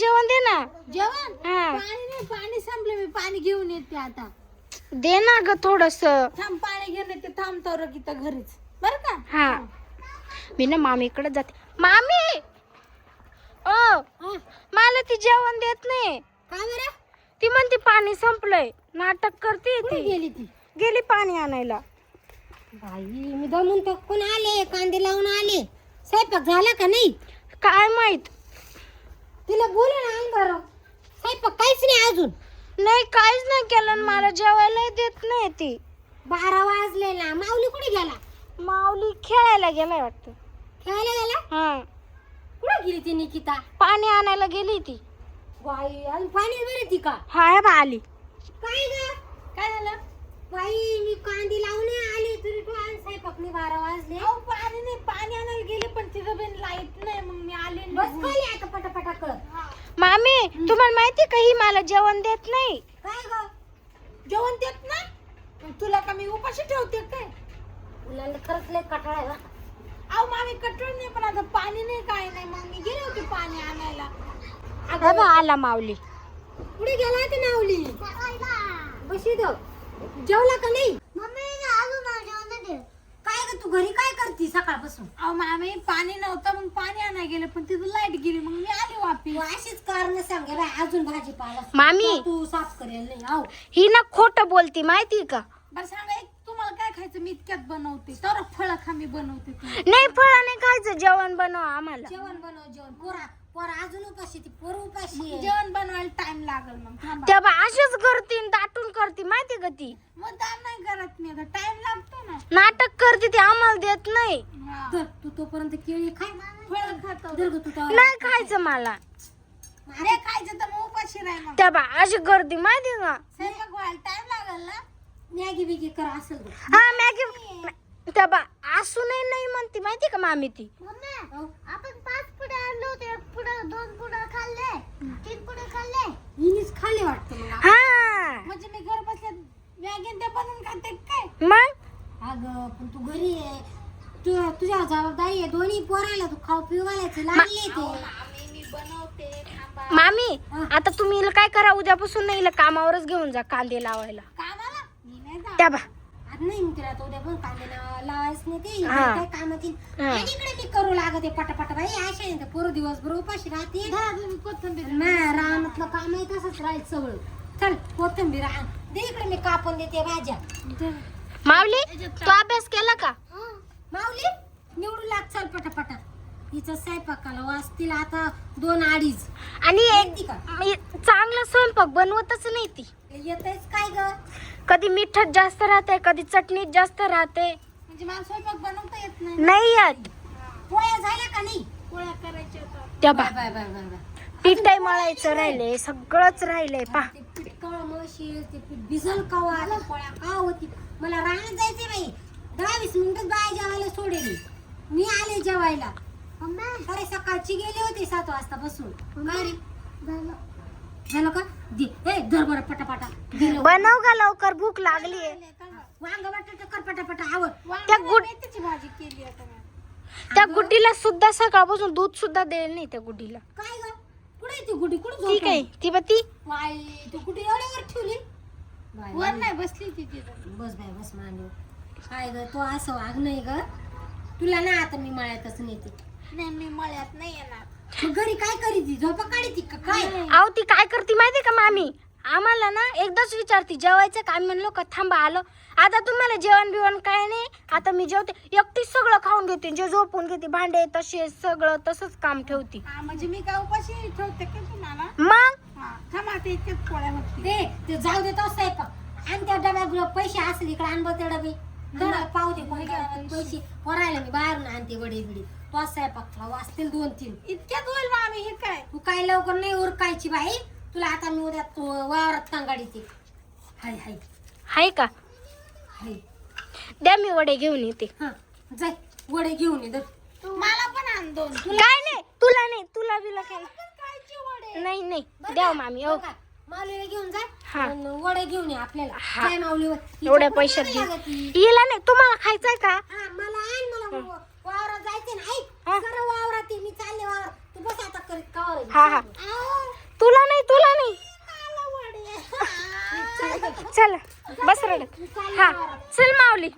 जेवण दे ना. जेवण हा. पाणी नाही, पाणी संपले, मी पाणी घेऊन येते आता. दे ना ग थोडस. थांब पाणी घेऊन येते, थांबतो रकिता घरीच बर का. हा मी ना मामीकडे जाते. मामी ओ हा. मला ती जेवण देत नाही. का बरं? ती म्हणते पाणी संपलंय. नाटक करते कुठे ती. गेली ती? गेली पाणी आणायला. बाई मी दमून कोण आले, कांदे लावून आले. स्वयंपाक झाला का नाही? काय माहित. तिला बोलू ना आण बरं. स्वयंपाक काहीच नाही अजून. नाही काहीच नाही केलं आणि मला जेवायला देत नाही ती. 12 वाजले ना. माऊली कुठे गेला? माऊली खेळायला गेलाय वाटतं. खेळायला गेला? हा कुठे गेली ती निकिता? पाणी आणायला गेली ती. बाई आणि पाणी बरं ती का? हाय बा आली. काय ग? काय झालं? बाई मी कांदी लावून आली तरी तू आण स्वयंपाक नाही. 12 वाजले. अहो पाणी नाही, पाणी आणायला गेले पण तिथं बिन लाईट नाही, मग मी आले. बस खाली आता पटापटा कर. मामी तुम्हाला माहिती का ही मला जेवण देत नाही. काय ग? जेवण देत नाही? तुला का मी उपाशी ठेवते काय? तुला खरंच लय कटाळा आहे. अहो मामी कटळ नाही, पण आता पाणी नाही काय नाही, मग मी गेले होते पाणी आणायला. हा बा आला माऊली. पुढे गेला ते माऊली. बशी दो. जेवला का नाही? मम्मी अजून जेवण दे. काय ग तू घरी काय करती सकाळपासून? अहो मामी पाणी नव्हतं, मग पाणी आणायला गेले पण तिथं लाईट गेली, मग मी आली वापस. अशीच कारण सांगे बाय. अजून भाजीपाला मामी तू साफ करेल नाही. अहो ही ना खोटं बोलती माहिती का. बरं सांगा एक, तुम्हाला काय खायचं? मी इतक्यात बनवते. तर फळ खा, मी बनवते. नाही फळं नाही खायचं. जेवण बनव आम्हाला. जेवण बनव. जेवण पोरा अजून उपाशी, ती पोर उपाशी. जेवण बनवायला टाइम लागल मग. थांबा. त्या बा अशीच करती दाटून करती माहिती का ती. मग दाम नाही करत मी, आता टाइम लागतो ना. नाटक करते ती आम्हाला देत नाही. तर तू तोपर्यंत केळी खाय, फळ खातो. नाही खायचं मला. अरे खायचं तर मग उपाशी राह. मग त्या बा अशी गर्दी माहिती का. स्वयंपाक व्हायला टाइम लागल ना. मॅगी बिगी कर असेल. हा मॅगी. त्या बा असू नाही म्हणती माहिती का मामी ती. आपण 5 पुडे आणले होते. पुडे 2 पुडे खाल्ले, 3 पुडे खाल्ले. हिनीच खाल्ले वाटतं मला. हा म्हणजे मी घर बसल्या मॅगी ते बनवून खाते काय? मग अगं पण तू घरी आहे, तुझ्या जबाबदारी आहे. दोन्ही पोराला तू खाऊ पिऊ घालायचं. लागले ते मी बनवते. थांबा. मामी आता तुम्ही हिला काय करा, उद्यापासून नाही हिला कामावरच घेऊन जा कांदे लावायला. कामाला मी नाही जात. त्या बा आज नाही मी तिला तो उद्या पण कांदे लावायच नाही. ते हा. काय कामात येईल. हा. आणि इकडे मी करू लागते पटापट. बाई अशा आहे पोरं दिवसभर उपाशी राहते. रानातलं काम आहे तसंच राहायचं सगळं. चल कोथिंबीर आण दे इकडे, मी कापून देते भाज्या. माऊली तू अभ्यास केला का. माऊली निवडू लाग चल पटापटा. हिचं स्वयंपाकाला वाजतील आता 2-2:30. आणि येते का? चांगला स्वयंपाक बनवतच नाही ती. येतेच काय ग? कधी मिठात जास्त राहते, कधी चटणीत जास्त राहते. म्हणजे मला स्वयंपाक बनवता येत नाही. नाही येत. पोळ्या झाल्या का नाही? पोळ्या करायच्या होत्या. त्या बा बाय बाय बाय बाय. पीठ मळायचं राहिले, सगळंच राहिलंय पा. ते पीठ कवा मळशील, ते पीठ भिजल कवा, त्या पोळ्या का होती. मला रानात जायचंय बाई. 10-20 मिनिटच बाय जेवायला सोडेल. मी आले जेवायला. अरे सकाळची गेले होते 7 वाजता बसून. काय रे? झालं का? दे ए धर बरं पटापटा. बनव का लवकर, भूक लागली. वांग बटाटा कर पटापटा. आवड त्या त्याची भाजी केली आता मी. त्या गुड्डीला सुद्धा सकाळपासून दूध सुद्धा देईल नाही त्या गुड्डीला. काय ग? कुठे ती गुडी? कुठे ठीक आहे ती बा ती. बाई तू कुठे एवढ्यावर ठेवली? वर नाही बसली ती तिथं. बस बाय बस मांडव. काय ग तो असं वाग नाही ग. तुला ना आता मी मळ्यातच नेते. नाही मी मळ्यात नाही येणार. मग घरी काय करी ती? झोपा काढी का काय? अहो ती काय करते माहिती का मामी, आम्हाला ना एकदाच विचारते जेवायचं काय. म्हणलो का थांबा आलो. आता तुम्हाला जेवण बिवण काय नाही. आता मी जेवते एकटीच सगळं खाऊन घेते. जे झोपून घेते भांडे तसे सगळं तसंच काम ठेवते. म्हणजे मी काय उपाशी ठेवते का तुम्हाला? मग थांबा ते इतक्यात पोळ्या होते. ते जाऊ दे तो स्वयंपाक. आणि त्या डब्यात पैसे असले इकडे आण बघ ते डबे. धडा पाहू दे कोणी पैसे पोरायला मी बाहेरून आणते वडे बिडे. तो स्वयंपाक वाचतील 2-3. इतक्यात होईल मामी. हे काय तू काय लवकर नाही उरकायची बाई. तुला आता मी उद्या वावरात सांगाडीते. हाय हाय हाय का. हाय द्या मी वडे घेऊन येते. हा जाय वडे घेऊन ये. मला पण आण 2. काय नाही तुला नाही, तुला बिला काय नाही नाही. द्या मामी. हो माऊलीला घेऊन जाय. हा. वडे घेऊन ये आपल्याला. हा. काय माऊलीवर एवढ्या पैशात घेऊ. हिला नाही. तुम्हाला खायचंय का. मला आण. मला वावरात जायचे ना. ऐक जरा वावरात ये. मी चालले वावरात. तू बस आता करीत का. हा हा चला बस रडत. हा चल माऊली.